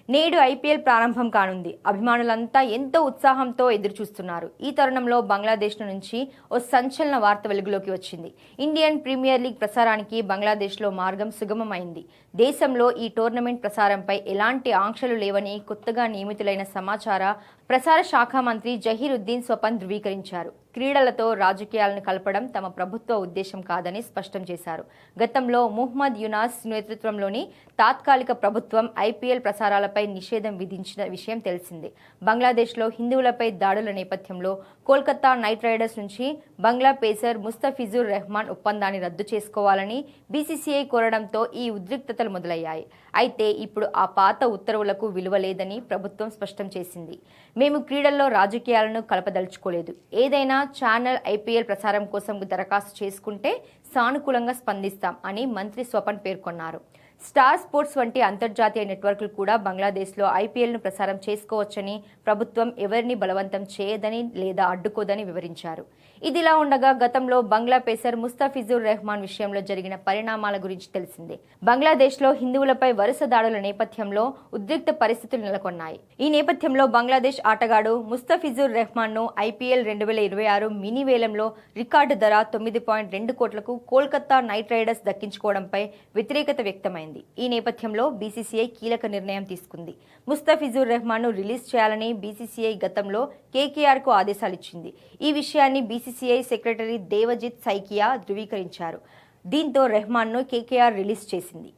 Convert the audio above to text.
నేడు ఐపీఎల్ ప్రారంభం కానుంది. అభిమానులంతా ఎంతో ఉత్సాహంతో ఎదురుచూస్తున్నారు. ఈ తరుణంలో బంగ్లాదేశ్ నుంచి ఓ సంచలన వార్త వెలుగులోకి వచ్చింది. ఇండియన్ ప్రీమియర్ లీగ్ ప్రసారానికి బంగ్లాదేశ్లో మార్గం సుగమమైంది. దేశంలో ఈ టోర్నమెంట్ ప్రసారంపై ఎలాంటి ఆంక్షలు లేవని కొత్తగా నియమితులైన సమాచార ప్రసార శాఖ మంత్రి జహీరుద్దీన్ స్వపన్ ధృవీకరించారు. క్రీడలతో రాజకీయాలను కలపడం తమ ప్రభుత్వ ఉద్దేశం కాదని స్పష్టం చేశారు. గతంలో ముహమ్మద్ యునాస్ నేతృత్వంలోని తాత్కాలిక ప్రభుత్వం ఐపీఎల్ ప్రసారాలపై నిషేధం విధించిన విషయం తెలిసిందే. బంగ్లాదేశ్లో హిందువులపై దాడుల నేపథ్యంలో కోల్కతా నైట్ రైడర్స్ నుంచి బంగ్లా పేసర్ ముస్తఫిజుర్ రెహమాన్ ఒప్పందాన్ని రద్దు చేసుకోవాలని బీసీసీఐ కోరడంతో ఈ ఉద్రిక్తతలు మొదలయ్యాయి. అయితే ఇప్పుడు ఆ పాత ఉత్తర్వులకు విలువ లేదని ప్రభుత్వం స్పష్టం చేసింది. మేము క్రీడల్లో రాజకీయాలను కలపదలుచుకోలేదు. ఏదైనా ఛానల్ ఐపీఎల్ ప్రసారం కోసం దరఖాస్తు చేసుకుంటే సానుకూలంగా స్పందిస్తాం అని మంత్రి స్వపన్ పేర్కొన్నారు. స్టార్ స్పోర్ట్స్ వంటి అంతర్జాతీయ నెట్వర్క్లు కూడా బంగ్లాదేశ్లో ఐపీఎల్ను ప్రసారం చేసుకోవచ్చని, ప్రభుత్వం ఎవరిని బలవంతం చేయదని లేదా అడ్డుకోదని వివరించారు. ఇదిలా ఉండగా గతంలో బంగ్లా పేసర్ ముస్తఫిజుర్ రెహమాన్ విషయంలో జరిగిన పరిణామాల గురించి తెలిసిందే. బంగ్లాదేశ్లో హిందువులపై వరుస దాడుల నేపథ్యంలో ఉద్రిక్త పరిస్థితులు నెలకొన్నాయి. ఈ నేపథ్యంలో బంగ్లాదేశ్ ఆటగాడు ముస్తఫిజుర్ రెహమాన్ను ఐపీఎల్ 2026 మినీ వేలంలో రికార్డు ధర 9.2 కోట్లకు కోల్కతా నైట్ రైడర్స్ దక్కించుకోవడంపై వ్యతిరేకత వ్యక్తమైంది. ఈ నేపథ్యంలో బీసీసీఐ కీలక నిర్ణయం తీసుకుంది. ముస్తఫిజుర్ రెహమాన్ను రిలీజ్ చేయాలని బీసీసీఐ గతంలో కేకేఆర్కు ఆదేశాలిచ్చింది. ఈ విషయాన్ని బీసీసీఐ సెక్రటరీ దేవజిత్ సైకియా ధృవీకరించారు. దీంతో రెహమాన్ను కేకేఆర్ రిలీజ్ చేసింది.